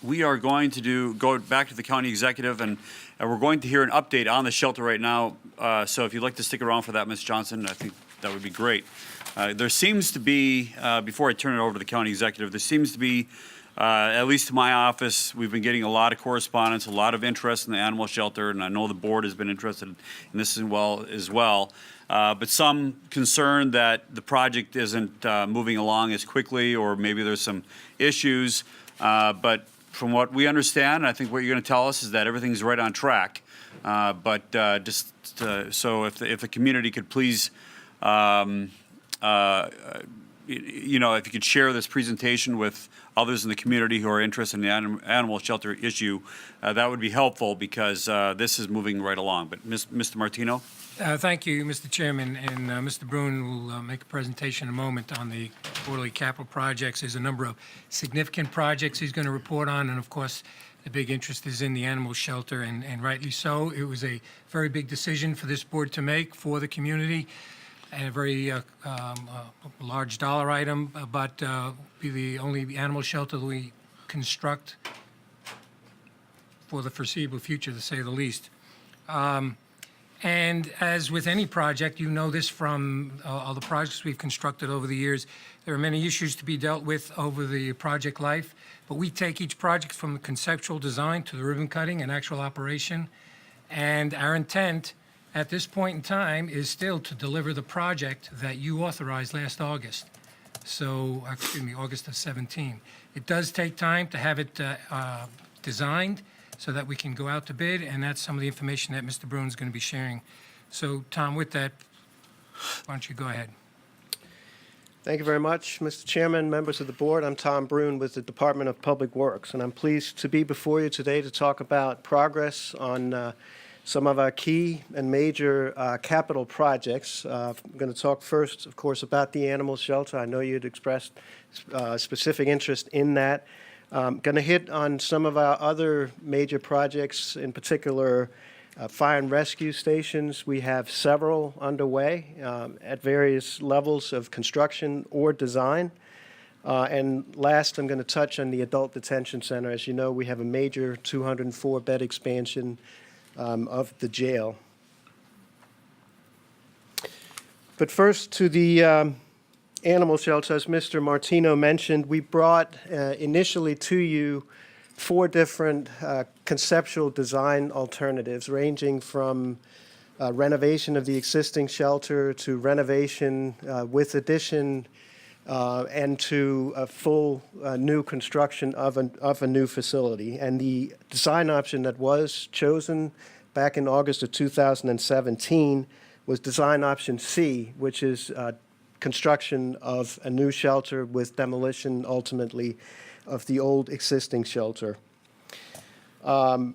we are going to go back to the county executive, and we're going to hear an update on the shelter right now. So if you'd like to stick around for that, Ms. Johnson, I think that would be great. There seems to be, before I turn it over to the county executive, there seems to be, at least to my office, we've been getting a lot of correspondence, a lot of interest in the animal shelter, and I know the board has been interested in this as well. But some concern that the project isn't moving along as quickly, or maybe there's some issues. But from what we understand, I think what you're going to tell us is that everything's right on track. So if the community could please, if you could share this presentation with others in the community who are interested in the animal shelter issue, that would be helpful, because this is moving right along. But Mr. Martino? Thank you, Mr. Chairman, and Mr. Bruin will make a presentation in a moment on the quarterly capital projects. There's a number of significant projects he's going to report on, and of course, the big interest is in the animal shelter, and rightly so. It was a very big decision for this board to make for the community, and a very large dollar item, but be the only animal shelter that we construct for the foreseeable future, to say the least. And as with any project, you know this from all the projects we've constructed over the years, there are many issues to be dealt with over the project life, but we take each project from the conceptual design to the ribbon cutting and actual operation. And our intent at this point in time is still to deliver the project that you authorized last August. So, August of 17. It does take time to have it designed, so that we can go out to bid, and that's some of the information that Mr. Bruin is going to be sharing. So, Tom, with that, why don't you go ahead? Thank you very much, Mr. Chairman, members of the board. I'm Tom Bruin with the Department of Public Works, and I'm pleased to be before you today to talk about progress on some of our key and major capital projects. I'm going to talk first, of course, about the animal shelter. I know you'd expressed specific interest in that. Going to hit on some of our other major projects, in particular fire and rescue stations. We have several underway at various levels of construction or design. And last, I'm going to touch on the adult detention center. As you know, we have a major 204-bed expansion of the jail. But first, to the animal shelter, as Mr. Martino mentioned, we brought initially to you 4 different conceptual design alternatives, ranging from renovation of the existing shelter to renovation with addition and to a full new construction of a new facility. And the design option that was chosen back in August of 2017 was design option C, which is construction of a new shelter with demolition, ultimately, of the old existing shelter. I'm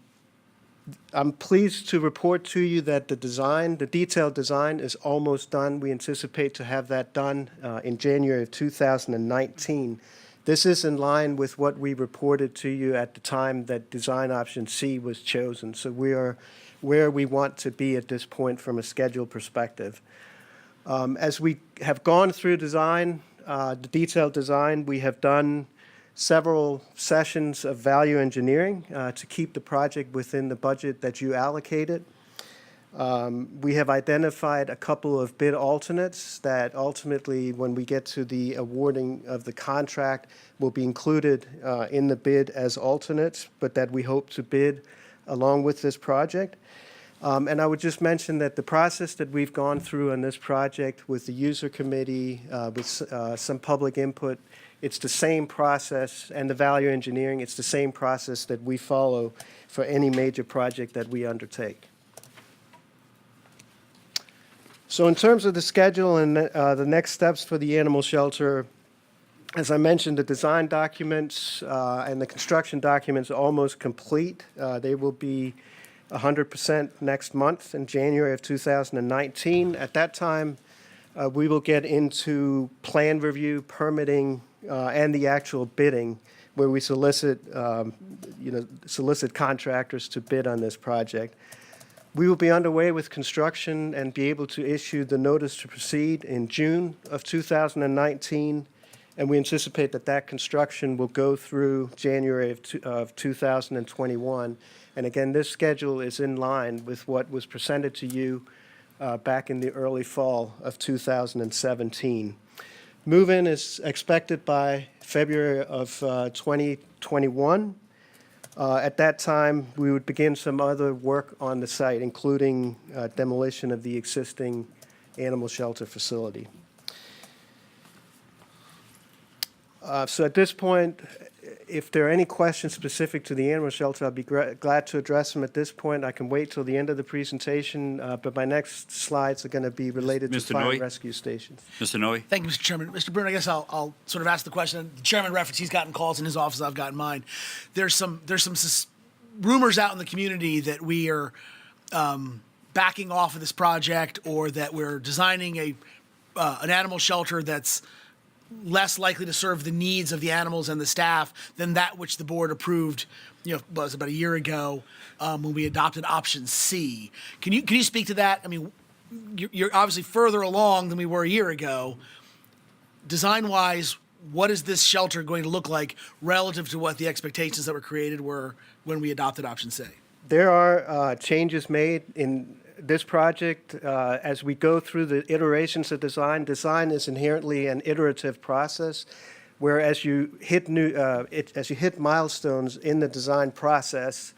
pleased to report to you that the detailed design is almost done. We anticipate to have that done in January of 2019. This is in line with what we reported to you at the time that design option C was chosen. So we are where we want to be at this point from a schedule perspective. As we have gone through design, the detailed design, we have done several sessions of value engineering to keep the project within the budget that you allocated. We have identified a couple of bid alternates that ultimately, when we get to the awarding of the contract, will be included in the bid as alternates, but that we hope to bid along with this project. And I would just mention that the process that we've gone through on this project with the user committee, with some public input, it's the same process, and the value engineering, it's the same process that we follow for any major project that we undertake. So in terms of the schedule and the next steps for the animal shelter, as I mentioned, the design documents and the construction documents are almost complete. They will be 100% next month in January of 2019. At that time, we will get into plan review, permitting, and the actual bidding, where we solicit contractors to bid on this project. We will be underway with construction and be able to issue the notice to proceed in June of 2019. and we anticipate that that construction will go through January of 2021. And again, this schedule is in line with what was presented to you back in the early fall of 2017. Move-in is expected by February of 2021. At that time, we would begin some other work on the site, including demolition of the existing animal shelter facility. So at this point, if there are any questions specific to the animal shelter, I'll be glad to address them at this point. I can wait till the end of the presentation, but my next slides are going to be related to Mr. fire Noe? and rescue stations. Mr. Noe? Thank you, Mr. Chairman. Mr. Bruin, I guess I'll sort of ask the question. The chairman referenced he's gotten calls in his office. I've gotten mine. There's some rumors out in the community that we are backing off of this project, or that we're designing an animal shelter that's less likely to serve the needs of the animals and the staff than that which the board approved, was about a year ago when we adopted option C. Can you speak to that? I mean, you're obviously further along than we were a year ago. Design-wise, what is this shelter going to look like relative to what the expectations that were created were when we adopted option C? There are changes made in this project as we go through the iterations of design. Design is inherently an iterative process, where as you hit milestones in the design process,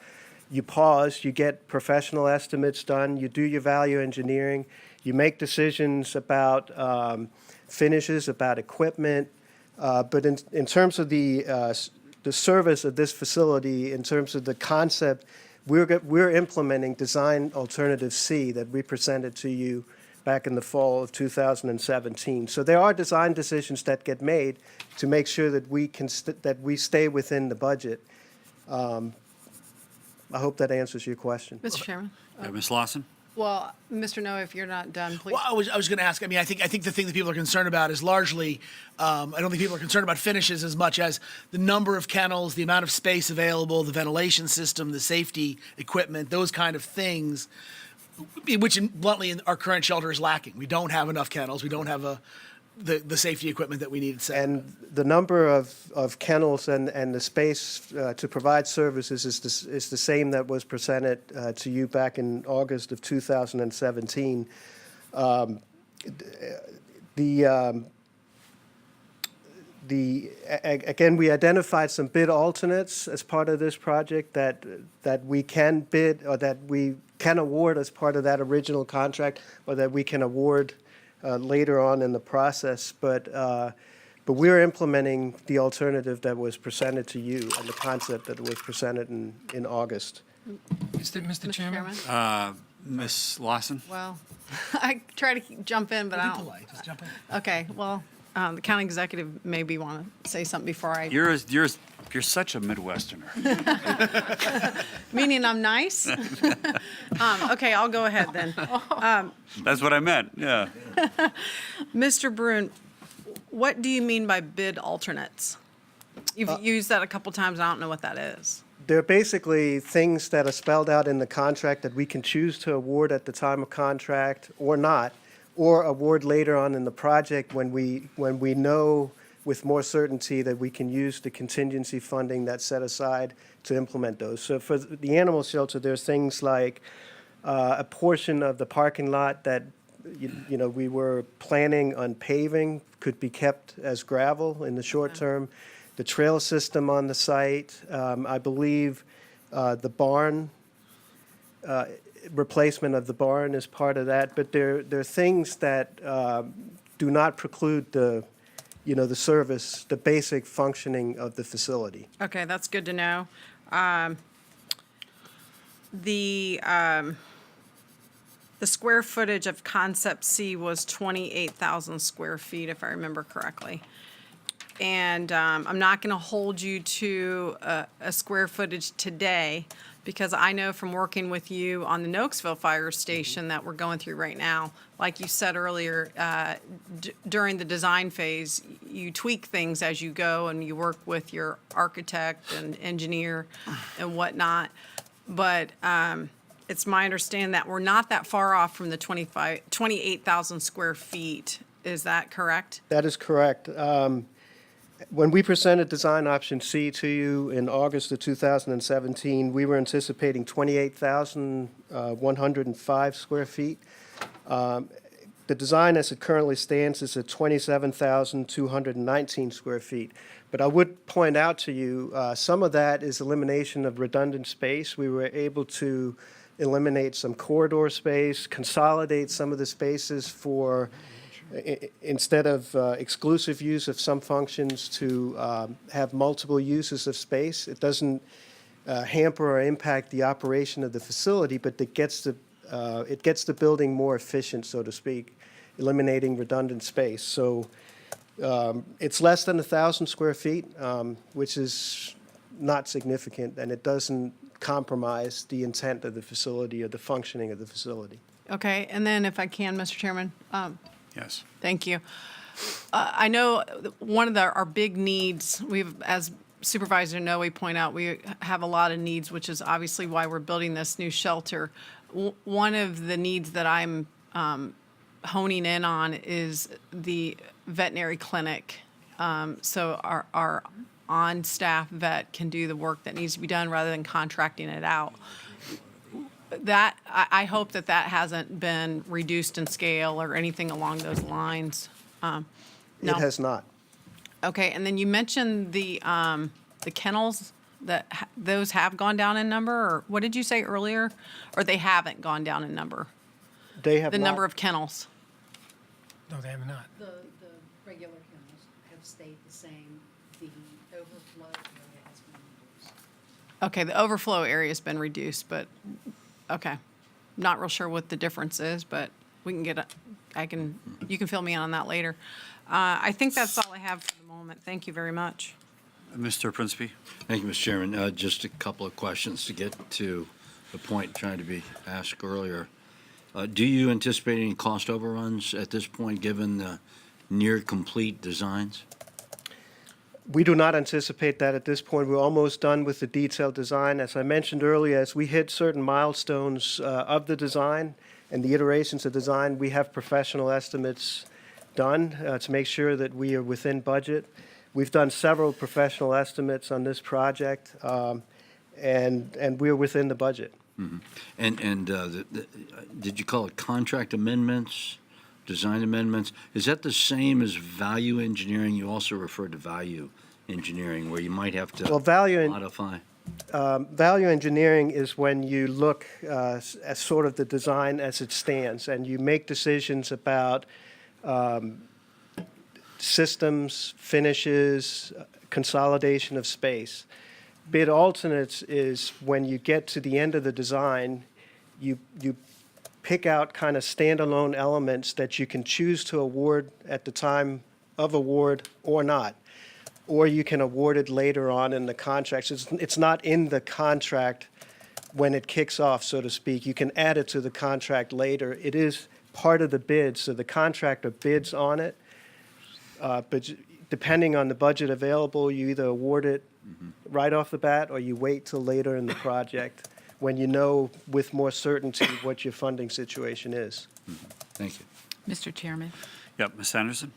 you pause, you get professional estimates done, you do your value engineering, you make decisions about finishes, about equipment, but in terms of the service of this facility, in terms of the concept, we're implementing design alternative C that we presented to you back in the fall of 2017. So there are design decisions that get made to make sure that we stay within the budget. I hope that answers your question. Mr. Chairman? Ms. Lawson? Well, Mr. Noe, if you're not done, please. Well, I was going to ask. I mean, I think the thing that people are concerned about is largely. I don't think people are concerned about finishes as much as the number of kennels, the amount of space available, the ventilation system, the safety equipment, those kind of things, which bluntly in our current shelter is lacking. We don't have enough kennels. We don't have the safety equipment that we need. And the number of kennels and the space to provide services is the same that was presented to you back in August of 2017. Again, we identified some bid alternates as part of this project that we can bid, or that we can award as part of that original contract, or that we can award later on in the process, but we're implementing the alternative that was presented to you and the concept that was presented in August. Mr. Chairman? Ms. Lawson? Well, I try to jump in, but I Be don't. polite. Just jump in. Okay, well, the county executive maybe want to say something before I, You're such a Midwesterner. meaning I'm nice? Okay, I'll go ahead then. That's what I meant, yeah. Mr. Bruin, what do you mean by bid alternates? You've used that a couple times. I don't know what that is. They're basically things that are spelled out in the contract that we can choose to award at the time of contract or not, or award later on in the project when we know with more certainty that we can use the contingency funding that's set aside to implement those. So for the animal shelter, there's things like a portion of the parking lot that we were planning on paving could be kept as gravel in the short term. The trail system on the site, I believe the barn, replacement of the barn is part of that, but there are things that do not preclude the service, the basic functioning of the facility. Okay, that's good to know. The square footage of Concept C was 28,000 square feet, if I remember correctly. And I'm not going to hold you to a square footage today, because I know from working with you on the Noakesville Fire Station that we're going through right now, like you said earlier, during the design phase, you tweak things as you go and you work with your architect and engineer and whatnot. But it's my understanding that we're not that far off from the 28,000 square feet. Is that correct? That is correct. When we presented design option C to you in August of 2017, we were anticipating 28,105 square feet. The design as it currently stands is at 27,219 square feet. But I would point out to you, some of that is elimination of redundant space. We were able to eliminate some corridor space, consolidate some of the spaces for, instead of exclusive use of some functions, to have multiple uses of space. It doesn't hamper or impact the operation of the facility, but it gets the building more efficient, so to speak, eliminating redundant space. So it's less than 1,000 square feet, which is not significant, and it doesn't compromise the intent of the facility or the functioning of the facility. Okay, and then if I can, Mr. Chairman, Yes. thank you. I know one of our big needs, as Supervisor Noe point out, we have a lot of needs, which is obviously why we're building this new shelter. One of the needs that I'm honing in on is the veterinary clinic. So our on-staff vet can do the work that needs to be done rather than contracting it out. That, I hope that hasn't been reduced in scale or anything along those lines. No? It has not. Okay, and then you mentioned the kennels, that those have gone down in number, or what did you say earlier? Or they haven't gone down in number? They have The not. number of kennels? No, they have not. The regular kennels have stayed the same. The overflow area has been reduced. Okay, the overflow area's been reduced, but, okay. Not real sure what the difference is, but we can you can fill me in on that later. I think that's all I have for the moment. Thank you very much. Mr. Principe? Thank you, Mr. Chairman. Just a couple of questions to get to the point trying to be asked earlier. Do you anticipate any cost overruns at this point, given the near-complete designs? We do not anticipate that at this point. We're almost done with the detailed design. As I mentioned earlier, as we hit certain milestones of the design and the iterations of design, we have professional estimates done to make sure that we are within budget. We've done several professional estimates on this project, and we're within the budget. Mm-hmm. And did you call it contract amendments, design amendments? Is that the same as value engineering? You also referred to value engineering, where you might have to Well, value modify. Value engineering is when you look at sort of the design as it stands, and you make decisions about systems, finishes, consolidation of space. Bid alternates is when you get to the end of the design, you pick out kind of standalone elements that you can choose to award at the time of award or not. Or you can award it later on in the contract. So it's not in the contract when it kicks off, so to speak. You can add it to the contract later. It is part of the bid, so the contractor bids on it. But depending on the budget available, you either award it right off the bat or you wait till later in the project when you know with more certainty what your funding situation is. Thank you. Mr. Chairman, Yep, Ms. Anderson?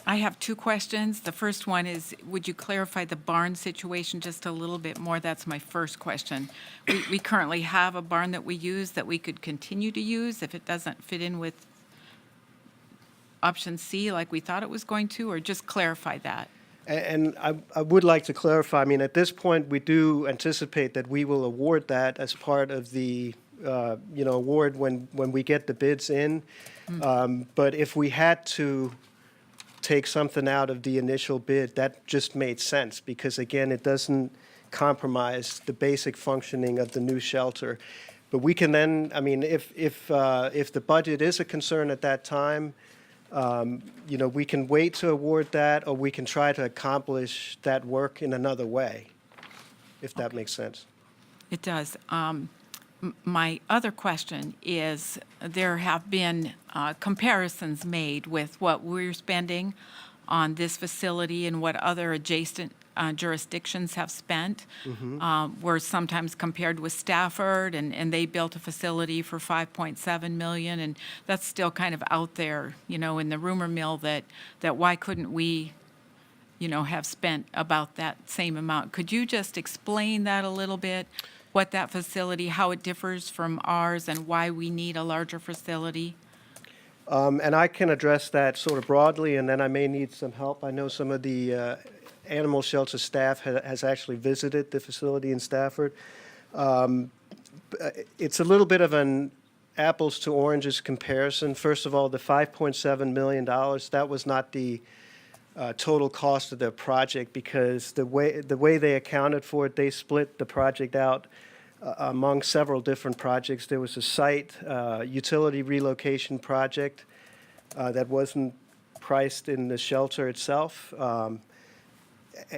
I have two questions. The first one is, would you clarify the barn situation just a little bit more? That's my first question. We currently have a barn that we use that we could continue to use if it doesn't fit in with option C like we thought it was going to, or just clarify that? And I would like to clarify, I mean, at this point, we do anticipate that we will award that as part of the, award when we get the bids in. But if we had to take something out of the initial bid, that just made sense, because again, it doesn't compromise the basic functioning of the new shelter. But we can then, I mean, if the budget is a concern at that time, we can wait to award that, or we can try to accomplish that work in another way, if that makes sense. It does. My other question is, there have been comparisons made with what we're spending on this facility and what other adjacent jurisdictions have spent. We're sometimes compared with Stafford, and they built a facility for $5.7 million, and that's still kind of out there, in the rumor mill that why couldn't we have spent about that same amount. Could you just explain that a little bit? What that facility, how it differs from ours, and why we need a larger facility? And I can address that sort of broadly, and then I may need some help. I know some of the animal shelter staff has actually visited the facility in Stafford. It's a little bit of an apples to oranges comparison. First of all, the $5.7 million, that was not the total cost of the project, because the way they accounted for it, they split the project out among several different projects. There was a site utility relocation project that wasn't priced in the shelter itself.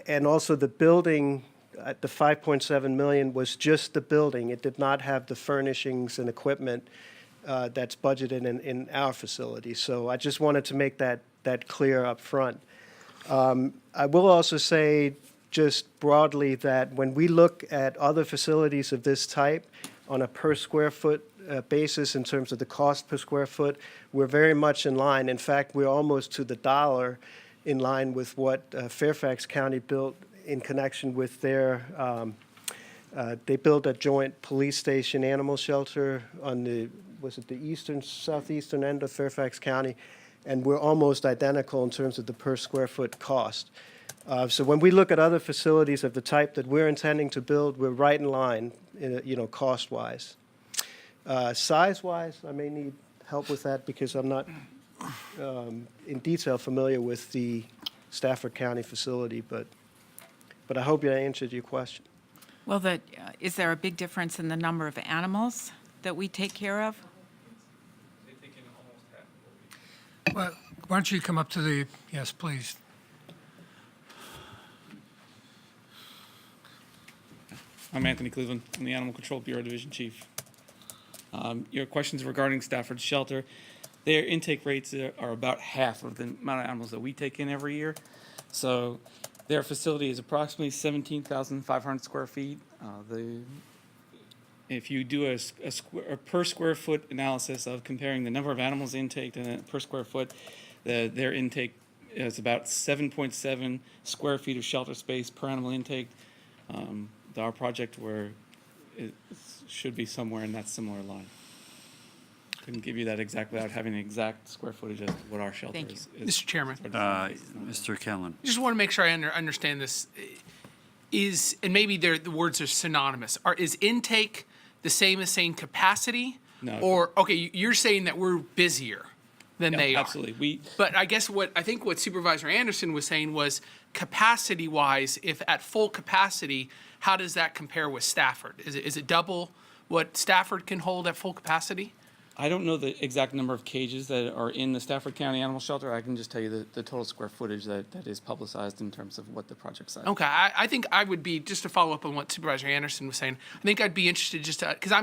And also the building, the $5.7 million was just the building. It did not have the furnishings and equipment that's budgeted in our facility. So I just wanted to make that clear up front. I will also say just broadly that when we look at other facilities of this type on a per square foot basis in terms of the cost per square foot, we're very much in line. In fact, we're almost to the dollar in line with what Fairfax County built in connection with their, they built a joint police station animal shelter on the, was it the southeastern end of Fairfax County? And we're almost identical in terms of the per square foot cost. So when we look at other facilities of the type that we're intending to build, we're right in line, cost-wise. Size-wise, I may need help with that because I'm not in detail familiar with the Stafford County facility, but I hope I answered your question. Well, is there a big difference in the number of animals that we take care of? Well, why don't you come up to the, yes, please. I'm Anthony Cleveland. I'm the Animal Control Bureau Division Chief. Your questions regarding Stafford Shelter, their intake rates are about half of the amount of animals that we take in every year. So their facility is approximately 17,500 square feet. If you do a per square foot analysis of comparing the number of animals intaked and per square foot, their intake is about 7.7 square feet of shelter space per animal intake. Our project where it should be somewhere in that similar line. Couldn't give you that exact without having the exact square footage of what our shelter Thank you. is. Mr. Chairman. Mr. Kenlon. Just want to make sure I understand this. And maybe the words are synonymous. Is intake the same as saying capacity? No. Or, okay, you're saying that we're busier than they are. Absolutely. But I guess what Supervisor Anderson was saying was capacity-wise, if at full capacity, how does that compare with Stafford? Is it double what Stafford can hold at full capacity? I don't know the exact number of cages that are in the Stafford County Animal Shelter. I can just tell you the total square footage that is publicized in terms of what the project size. Okay, I think I would be, just to follow up on what Supervisor Anderson was saying, I think I'd be interested just to, because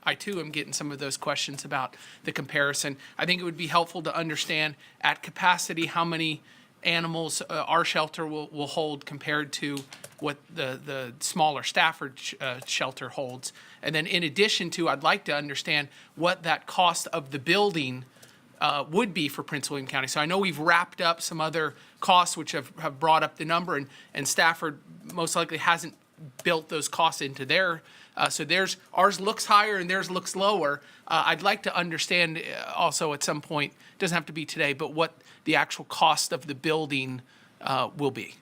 I too am getting some of those questions about the comparison. I think it would be helpful to understand at capacity how many animals our shelter will hold compared to what the smaller Stafford shelter holds. And then in addition to, I'd like to understand what that cost of the building would be for Prince William County. So I know we've wrapped up some other costs which have brought up the number, and Stafford most likely hasn't built those costs into their, so ours looks higher and theirs looks lower. I'd like to understand also at some point, doesn't have to be today, but what the actual cost of the building will be.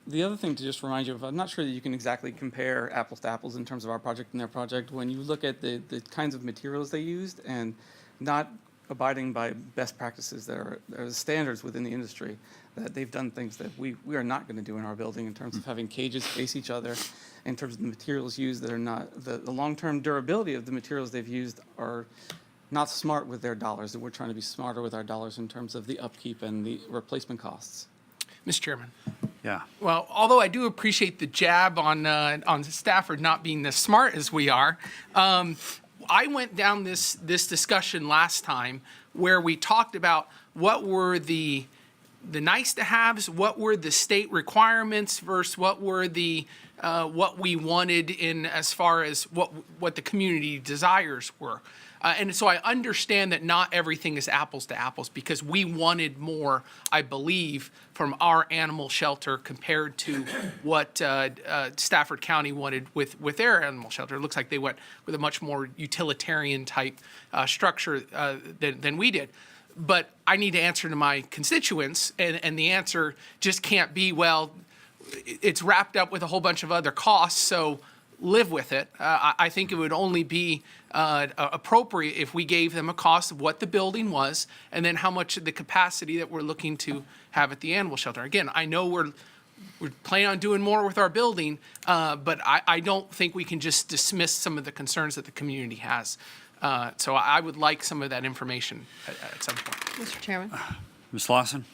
The other thing to just remind you of, I'm not sure that you can exactly compare apples to apples in terms of our project and their project. When you look at the kinds of materials they used and not abiding by best practices that are standards within the industry, that they've done things that we are not going to do in our building in terms of having cages face each other, in terms of the materials used that are not, the long-term durability of the materials they've used are not smart with their dollars, that we're trying to be smarter with our dollars in terms of the upkeep and the replacement costs. Mr. Chairman. Yeah. Well, although I do appreciate the jab on Stafford not being as smart as we are, I went down this discussion last time where we talked about what were the nice to haves, what were the state requirements versus what were the what we wanted in as far as what the community desires were. And so I understand that not everything is apples to apples because we wanted more, I believe, from our animal shelter compared to what Stafford County wanted with their animal shelter. It looks like they went with a much more utilitarian type structure than we did. But I need to answer to my constituents, and the answer just can't be, well, it's wrapped up with a whole bunch of other costs, so live with it. I think it would only be appropriate if we gave them a cost of what the building was and then how much of the capacity that we're looking to have at the animal shelter. Again, I know we're planning on doing more with our building, but I don't think we can just dismiss some of the concerns that the community has. So I would like some of that information at some point. Mr. Chairman? Ms. Lawson?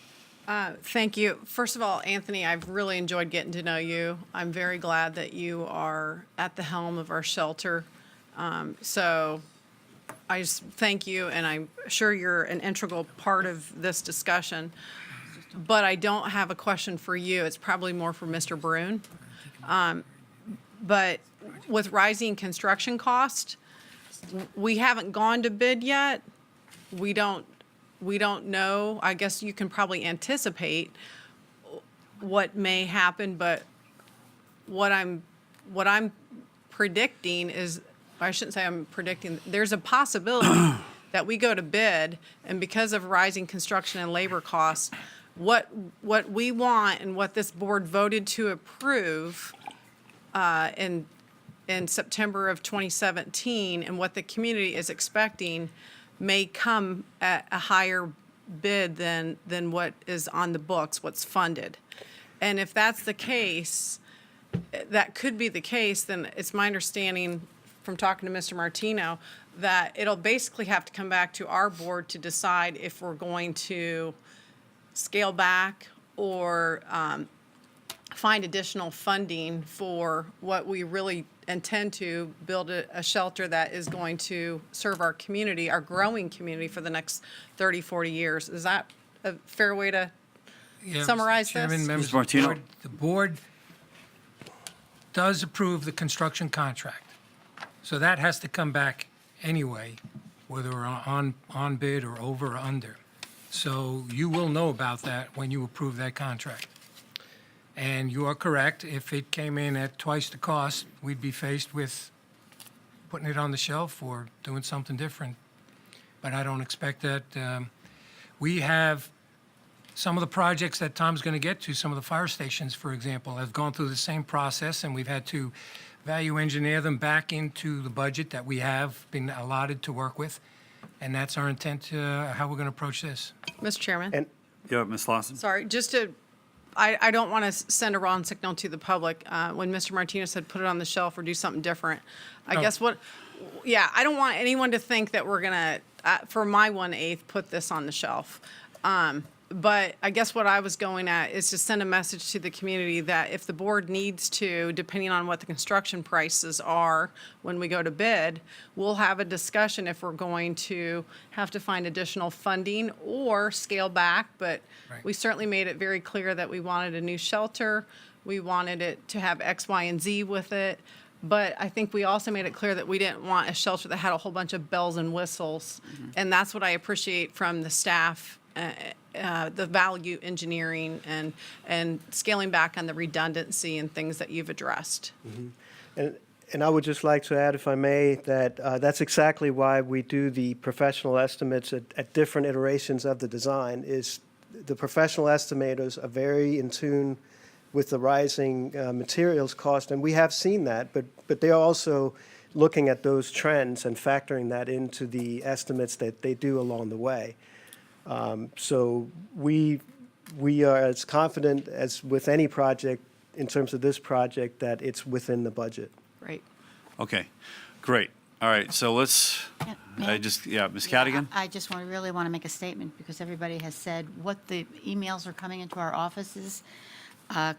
Thank you. First of all, Anthony, I've really enjoyed getting to know you. I'm very glad that you are at the helm of our shelter. So I just thank you, and I'm sure you're an integral part of this discussion. But I don't have a question for you. It's probably more for Mr. Brune. But with rising construction cost, we haven't gone to bid yet. We don't know. I guess you can probably anticipate what may happen, but what I'm predicting is, I shouldn't say I'm predicting, there's a possibility that we go to bid, and because of rising construction and labor costs, what we want and what this board voted to approve in September of 2017 and what the community is expecting may come at a higher bid than what is on the books, what's funded. And if that's the case, that could be the case, then it's my understanding from talking to Mr. Martino that it'll basically have to come back to our board to decide if we're going to scale back or find additional funding for what we really intend to build a shelter that is going to serve our community, our growing community for the next 30, 40 years. Is that a fair way to Yeah, Mr. summarize Chairman, this? members Mr. Martino? of the board does approve the construction contract. So that has to come back anyway, whether we're on bid or over or under. So you will know about that when you approve that contract. And you are correct, if it came in at twice the cost, we'd be faced with putting it on the shelf or doing something different. But I don't expect that. We have some of the projects that Tom's going to get to, some of the fire stations, for example, have gone through the same process, and we've had to value engineer them back into the budget that we have been allotted to work with. And that's our intent, how we're going to approach this. Mr. Chairman? And Yeah, Ms. Lawson? Sorry, just to, I don't want to send a wrong signal to the public. When Mr. Martinez said put it on the shelf or do something different, I No. guess yeah, I don't want anyone to think that we're going to, for my 1/8, put this on the shelf. But I guess what I was going at is to send a message to the community that if the board needs to, depending on what the construction prices are when we go to bid, we'll have a discussion if we're going to have to find additional funding or scale back. But Right. we certainly made it very clear that we wanted a new shelter. We wanted it to have X, Y, and Z with it. But I think we also made it clear that we didn't want a shelter that had a whole bunch of bells and whistles. And that's what I appreciate from the staff, the value engineering and scaling back on the redundancy and things that you've addressed. And I would just like to add, if I may, that that's exactly why we do the professional estimates at different iterations of the design, is the professional estimators are very in tune with the rising materials cost, and we have seen that, but they're also looking at those trends and factoring that into the estimates that they do along the way. So we are as confident as with any project in terms of this project that it's within the budget. Right. Okay, great. All right, so let's, May I- Ms. Cadigan? I just really want to make a statement because everybody has said what the emails are coming into our offices,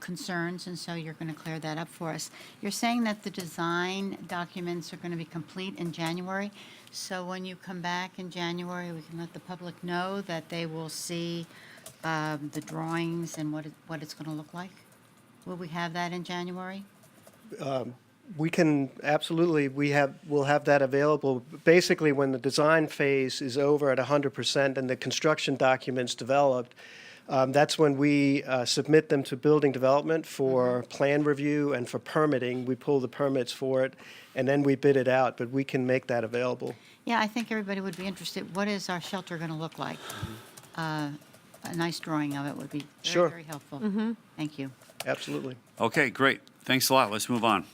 concerns, and so you're going to clear that up for us. You're saying that the design documents are going to be complete in January. So when you come back in January, we can let the public know that they will see the drawings and what it's going to look like? Will we have that in January? We can, absolutely, we'll have that available. Basically, when the design phase is over at 100% and the construction documents developed, that's when we submit them to building development for plan review and for permitting. We pull the permits for it, and then we bid it out, but we can make that available. Yeah, I think everybody would be interested. What is our shelter going to look like? A nice drawing of it would be Sure. very helpful. Thank you. Absolutely. Okay, great. Thanks a lot. Let's move on.